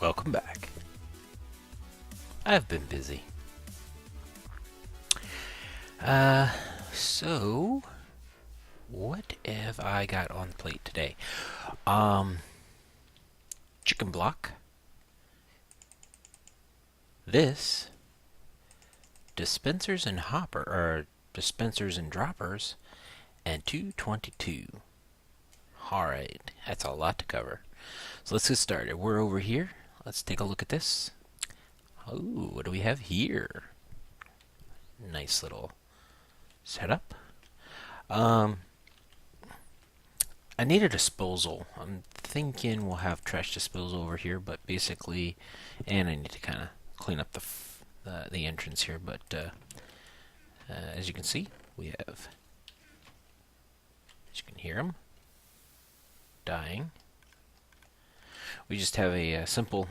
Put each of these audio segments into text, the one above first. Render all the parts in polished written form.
Welcome back. I've been busy. Uh, so what have I got on the plate today? Um, Chicken block. This dispensers and dispensers and droppers, and 222. All right, that's a lot to cover. So let's get started. We're over here. Let's take a look at this. Oh, what do we have here? Nice little setup. I need a disposal. I'm thinking we'll have trash disposal over here, but basically, and I need to kind of clean up the entrance here. But as you can see, we have, as you can hear them, dying. We just have a simple.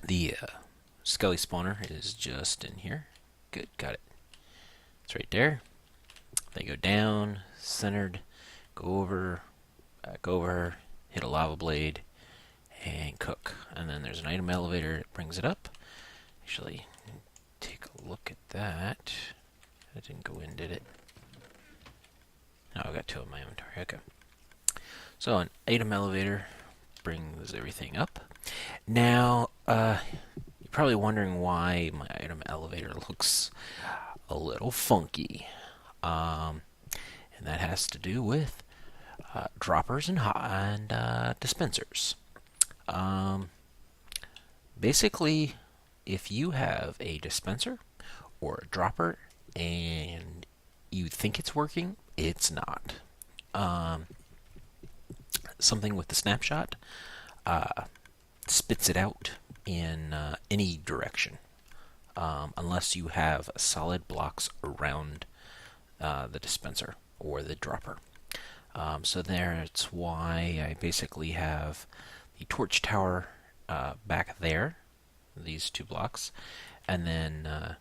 The Skelly spawner is just in here. Good, got it. It's right there. They go down, centered, go over, back over, hit a lava blade, and cook. And then there's an item elevator that brings it up. Actually, take a look at that. That didn't go in, did it? No, I've got two in my inventory. Okay. So an item elevator brings everything up. Now, you're probably wondering why my item elevator looks a little funky. And that has to do with droppers and dispensers. Basically, if you have a dispenser or a dropper and you think it's working, it's not. Something with the snapshot spits it out in any direction, unless you have solid blocks around the dispenser or the dropper. So that's why I basically have the torch tower back there, these two blocks, and then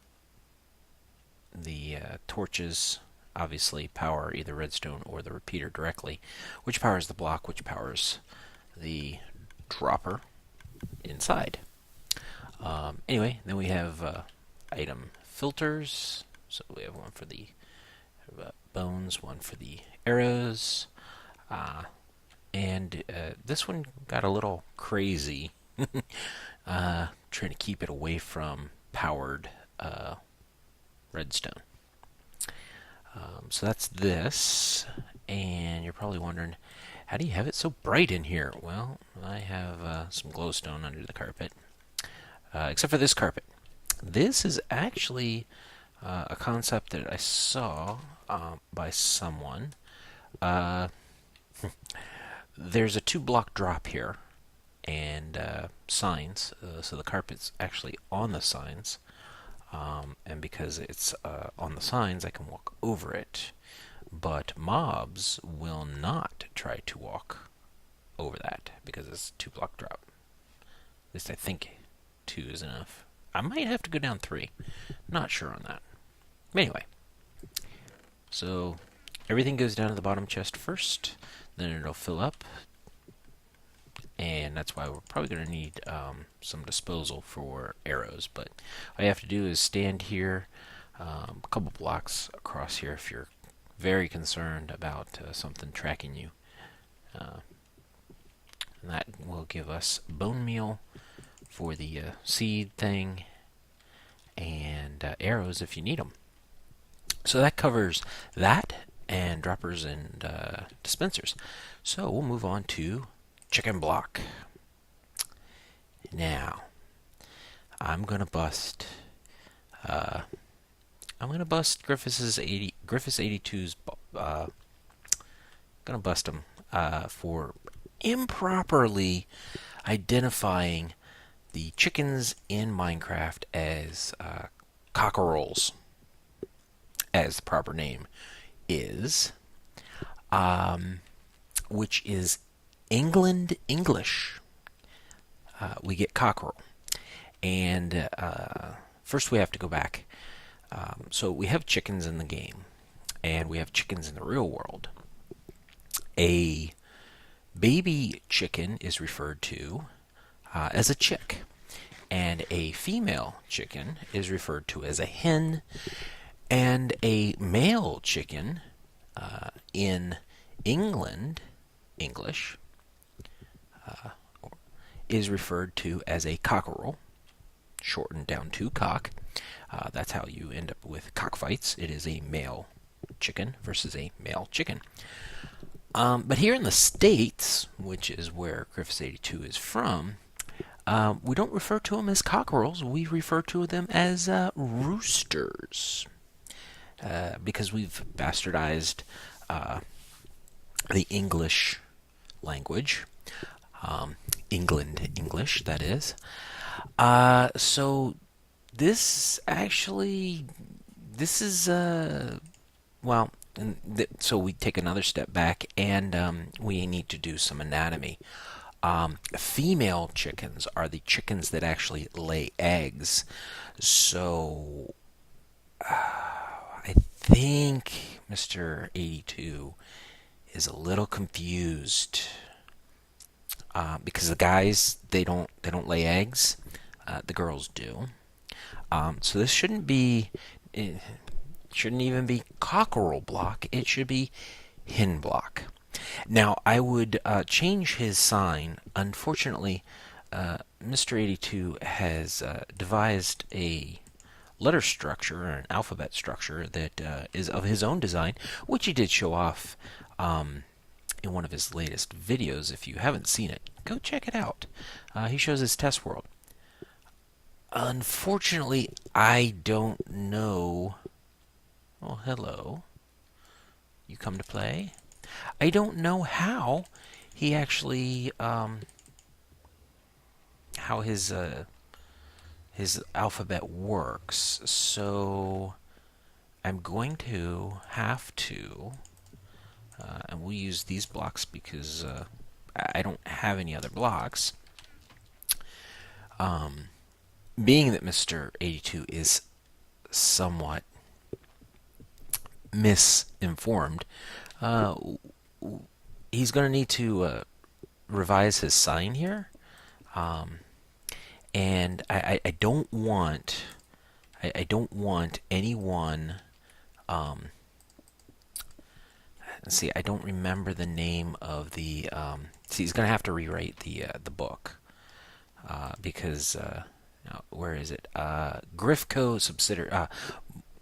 the torches obviously power either redstone or the repeater directly, which powers the block, which powers the dropper inside. Anyway, then we have item filters. So we have one for the bones, one for the arrows, and this one got a little crazy, trying to keep it away from powered redstone. So that's this, and you're probably wondering, how do you have it so bright in here? Well, I have some glowstone under the carpet, except for this carpet. This is actually a concept that I saw by someone. There's a 2-block drop here, and signs, so the carpet's actually on the signs. And because it's on the signs, I can walk over it. But mobs will not try to walk over that because it's 2-block drop. At least I think 2 is enough. I might have to go down 3. Not sure on that. Anyway, so everything goes down to the bottom chest first, then it'll fill up. And that's why we're probably going to need some disposal for arrows. But all you have to do is stand here, a couple blocks across here if you're very concerned about something tracking you. And that will give us bone meal for the seed thing, and arrows if you need them. So that covers that, and droppers and dispensers. So we'll move on to chicken block. Now, I'm gonna bust Griffiths 82's. Gonna bust him for improperly identifying the chickens in Minecraft as cockerels, as the proper name is, which is England English. We get cockerel. And first we have to go back. So we have chickens in the game, and we have chickens in the real world. A baby chicken is referred to as a chick. And a female chicken is referred to as a hen, and a male chicken in English, is referred to as a cockerel, shortened down to cock. That's how you end up with cockfights. It is a male chicken versus a male chicken. But here in the States, which is where Griffiths82 is from, we don't refer to them as cockerels. We refer to them as roosters, because we've bastardized the English language, England English, that is. So this is well, so we take another step back, and we need to do some anatomy. Female chickens are the chickens that actually lay eggs. So I think Mr. 82 is a little confused, because the guys, they don't lay eggs. The girls do. So this shouldn't even be cockerel block. It should be hen block. Now, I would change his sign. Unfortunately, Mr. 82 has devised a letter structure, or an alphabet structure, that is of his own design, which he did show off in one of his latest videos. If you haven't seen it, go check it out. He shows his test world. Unfortunately, I don't know. Oh, hello. You come to play? I don't know how he actually, how his alphabet works. So I'm going to have to, and we'll use these blocks because I don't have any other blocks. Being that Mr. 82 is somewhat misinformed, he's going to need to revise his sign here, and I don't want anyone. Let's see, I don't remember the name of the. See, he's going to have to rewrite the book, because where is it? Griffco subsidiary.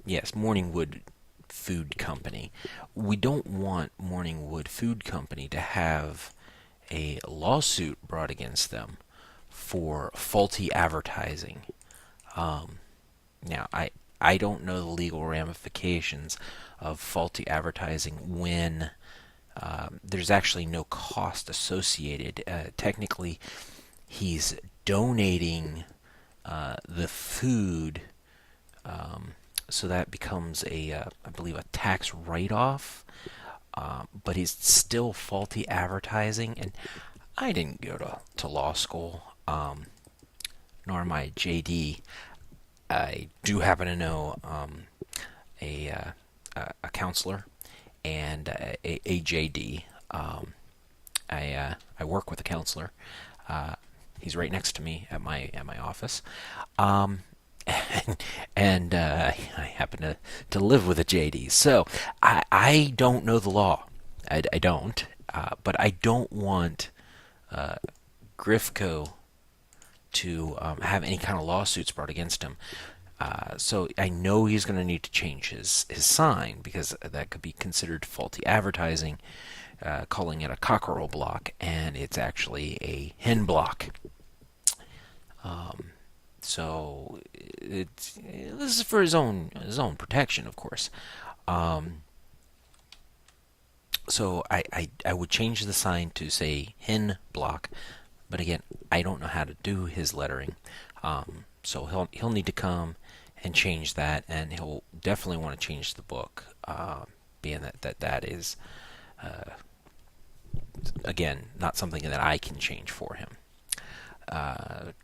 Yes, Morningwood Food Company. We don't want Morningwood Food Company to have a lawsuit brought against them for faulty advertising. Now, I don't know the legal ramifications of faulty advertising when there's actually no cost associated. Technically, he's donating the food, so that becomes I believe, a tax write-off. But he's still faulty advertising, and I didn't go to law school, nor am I a JD. I do happen to know a counselor and a JD. I work with a counselor. He's right next to me at my office, and I happen to live with a JD. So I don't know the law. I don't. But I don't want Griffco to have any kind of lawsuits brought against him. So I know he's going to need to change his sign, because that could be considered faulty advertising, calling it a cockerel block, and it's actually a hen block. So this is for his own protection, of course. So I would change the sign to say hen block, but again, I don't know how to do his lettering. So he'll need to come and change that, and he'll definitely want to change the book, being that is again not something that I can change for him.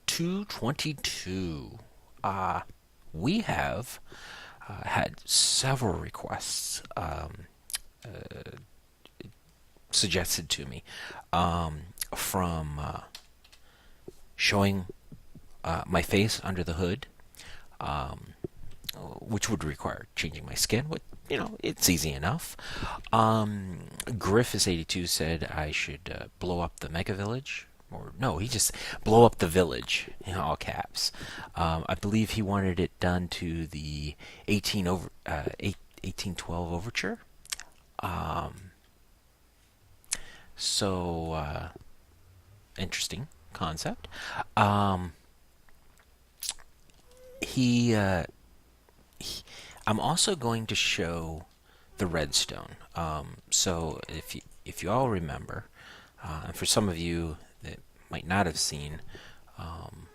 222. We have had several requests suggested to me from showing my face under the hood, which would require changing my skin. What it's easy enough. Griffiths82 said I should blow up the Mega Village. Or no, he just blow up the village in all caps. I believe he wanted it done to the 1812 overture. Um, so interesting concept. Um, he, I'm also going to show the redstone. So if you all remember, and for some of you that might not have seen, um,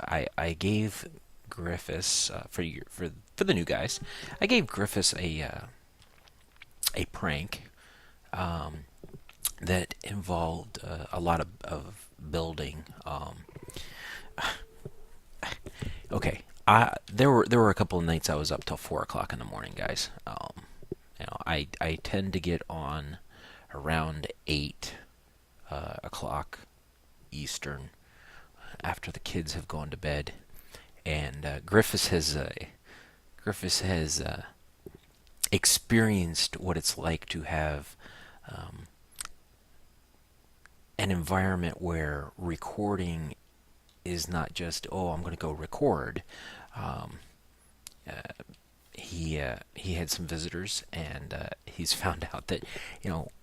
I gave Griffiths for the new guys. I gave Griffiths a prank um, that involved a lot of building. Okay, there were a couple of nights I was up till 4 o'clock in the morning, guys. I tend to get on around 8 o'clock Eastern after the kids have gone to bed, and Griffiths has experienced what it's like to have um, an environment where recording is not just, oh, I'm going to go record. Um, uh, he had some visitors, and he's found out that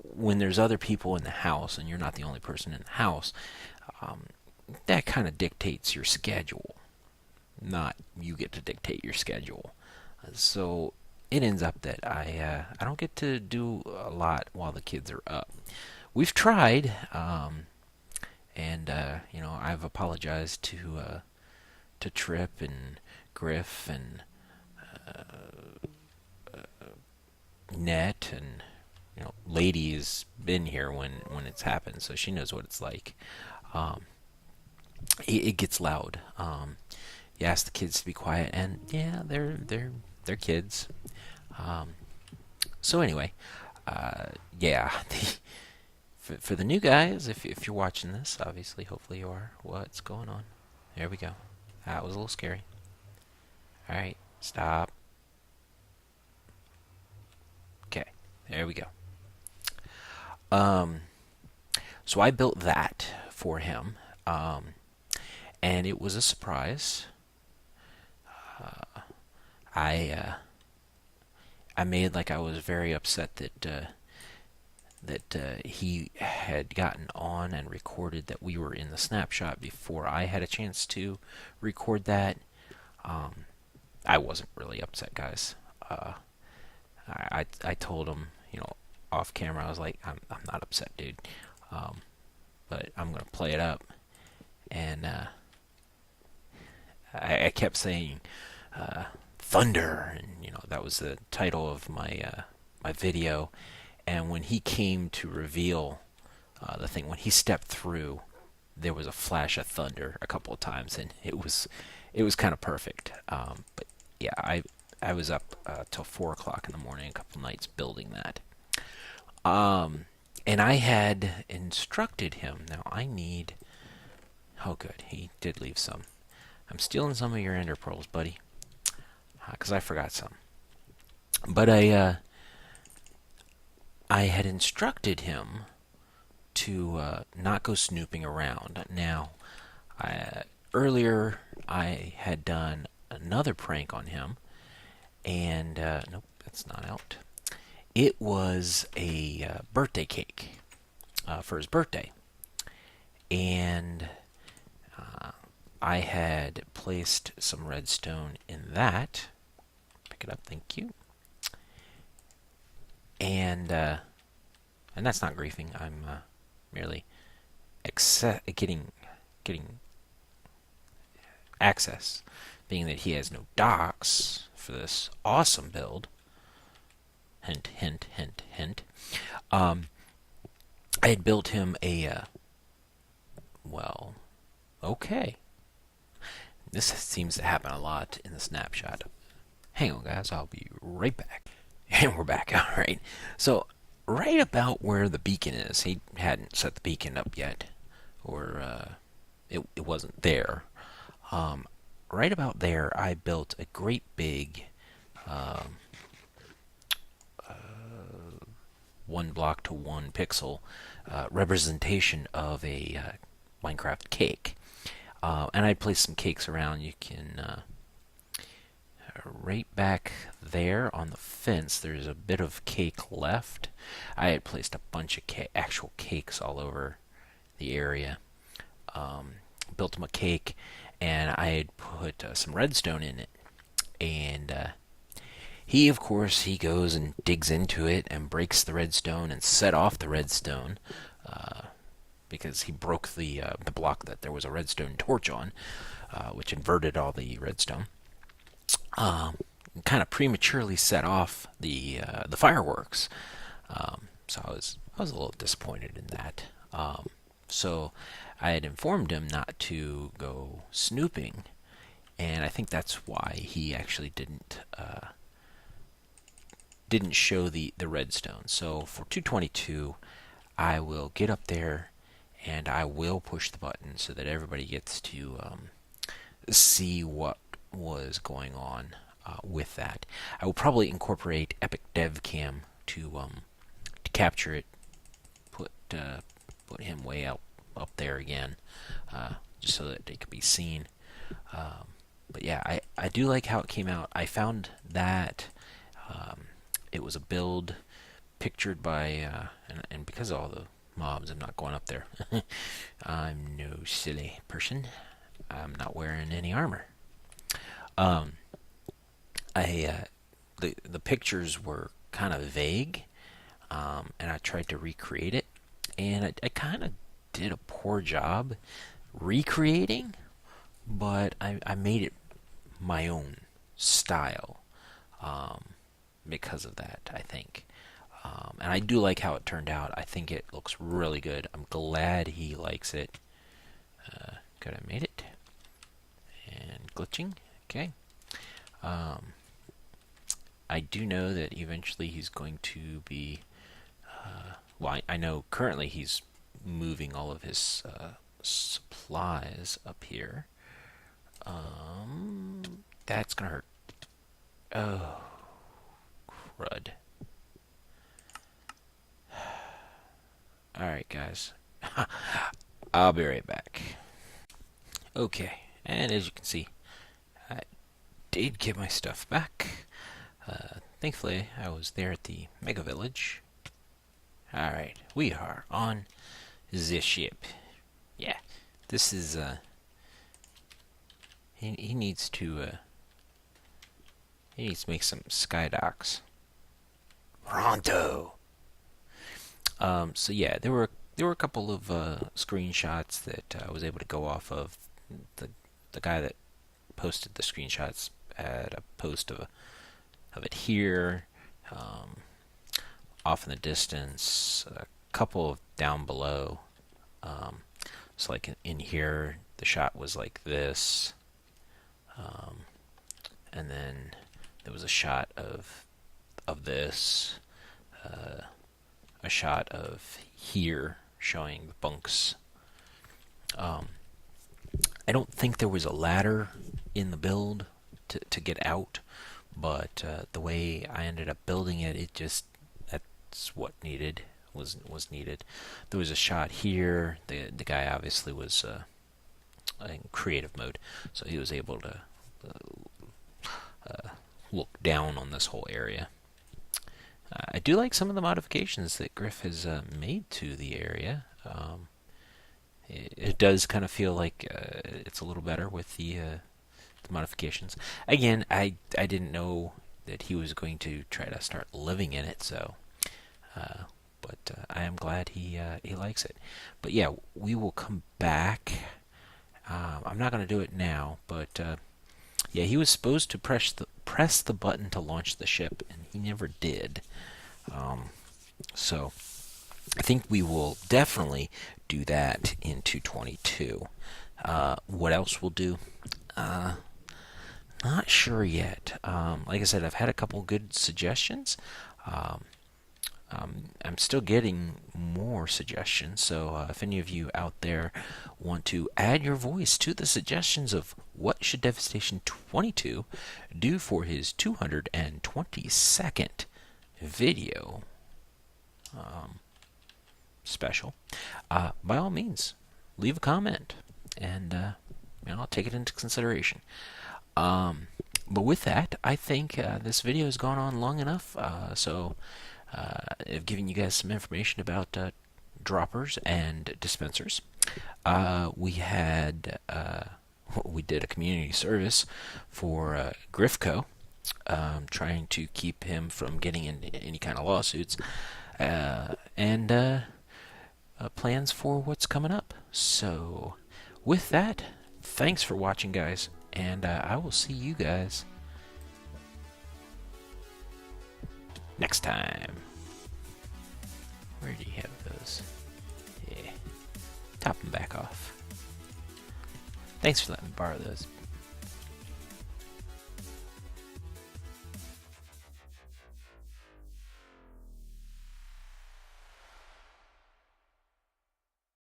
when there's other people in the house and you're not the only person in the house, um, that kind of dictates your schedule. Not you get to dictate your schedule. So it ends up that I don't get to do a lot while the kids are up. We've tried, and I've apologized to Trip and Griff and Net, and Lady has been here when it's happened, so she knows what it's like. Um, it gets loud. You ask the kids to be quiet, and yeah, they're kids. Um, so anyway, yeah, for the new guys, if you're watching this, obviously, hopefully you are. What's going on? There we go. That was a little scary. All right, stop. Okay, there we go. Um, so I built that for him, and it was a surprise. Uh, I made like I was very upset that he had gotten on and recorded that we were in the snapshot before I had a chance to record that. Um, I wasn't really upset, guys. I told him, off camera, I was like, I'm not upset, dude. Um, but I'm gonna play it up, and I kept saying thunder, and that was the title of my video. And when he came to reveal the thing, when he stepped through, there was a flash of thunder a couple of times, and it was kind of perfect. But yeah, I was up till 4 o'clock in the morning a couple nights building that. And I had instructed him. Now I need. Oh, good. He did leave some. I'm stealing some of your ender pearls, buddy, because I forgot some. But I had instructed him to not go snooping around. Now, earlier I had done another prank on him, and nope, that's not out. It was a birthday cake for his birthday, and I had placed some redstone in that. Pick it up, thank you. And that's not griefing. I'm merely getting access, being that he has no docks for this awesome build. Hint, hint, hint, hint. I had built him a well, okay. This seems to happen a lot in the snapshot. Hang on, guys. I'll be right back. And we're back. All right. So, right about where the beacon is, he hadn't set the beacon up yet, or it wasn't there. Right about there, I built a great big 1 block to 1 pixel representation of a Minecraft cake. And I placed some cakes around. You can right back there on the fence, there's a bit of cake left. I had placed a bunch of actual cakes all over the area. Built him a cake, and I had put some redstone in it. And he, of course, he goes and digs into it and breaks the redstone and set off the redstone because he broke the block that there was a redstone torch on, which inverted all the redstone. Kind of prematurely set off the fireworks. So I was a little disappointed in that. So I had informed him not to go snooping, and I think that's why he actually didn't show the redstone. So for 222, I will get up there and I will push the button so that everybody gets to see what was going on with that. I will probably incorporate Epic Dev Cam to capture it, put him way up there again, just so that they can be seen. But yeah, I do like how it came out. I found that it was a build pictured by, and because of all the mobs, I'm not going up there. I'm no silly person. I'm not wearing any armor. The pictures were kind of vague, and I tried to recreate it, and I kind of did a poor job recreating, but I made it my own style because of that, I think. And I do like how it turned out. I think it looks really good. I'm glad he likes it. Good, I made it. And glitching. Okay. I do know that eventually he's going to be... well, I know currently he's moving all of his supplies up here. That's gonna hurt. Oh, crud. Alright, guys. I'll be right back. Okay, and as you can see, I did get my stuff back. Thankfully, I was there at the Mega Village. Alright, we are on this ship. Yeah, this is, he needs to make some sky docks. Pronto! So yeah, there were a couple of screenshots that I was able to go off of. The guy that posted the screenshots had a post of it here, off in the distance, a couple down below. So like in here, the shot was like this, and then there was a shot of this. A shot of here showing the bunks. I don't think there was a ladder in the build to get out, but the way I ended up building it, that's what was needed. There was a shot here. The guy obviously was in creative mode, so he was able to look down on this whole area. I do like some of the modifications that Griff has made to the area. It does kind of feel like it's a little better with the modifications. Again, I didn't know that he was going to try to start living in it, so but I am glad he likes it. But yeah, we will come back. I'm not going to do it now, but yeah, he was supposed to press the button to launch the ship, and he never did. So I think we will definitely do that in 222. What else we'll do? Not sure yet. Like I said, I've had a couple good suggestions. I'm still getting more suggestions, so if any of you out there want to add your voice to the suggestions of what should Devastation 22 do for his 222nd video special, by all means, leave a comment, and I'll take it into consideration. But with that, I think this video has gone on long enough, so I've given you guys some information about droppers and dispensers. We did a community service for Grifco, trying to keep him from getting into any kind of lawsuits, and plans for what's coming up. So with that, thanks for watching, guys, and I will see you guys next time. Where do you have those? Yeah. Top them back off. Thanks for letting me borrow those.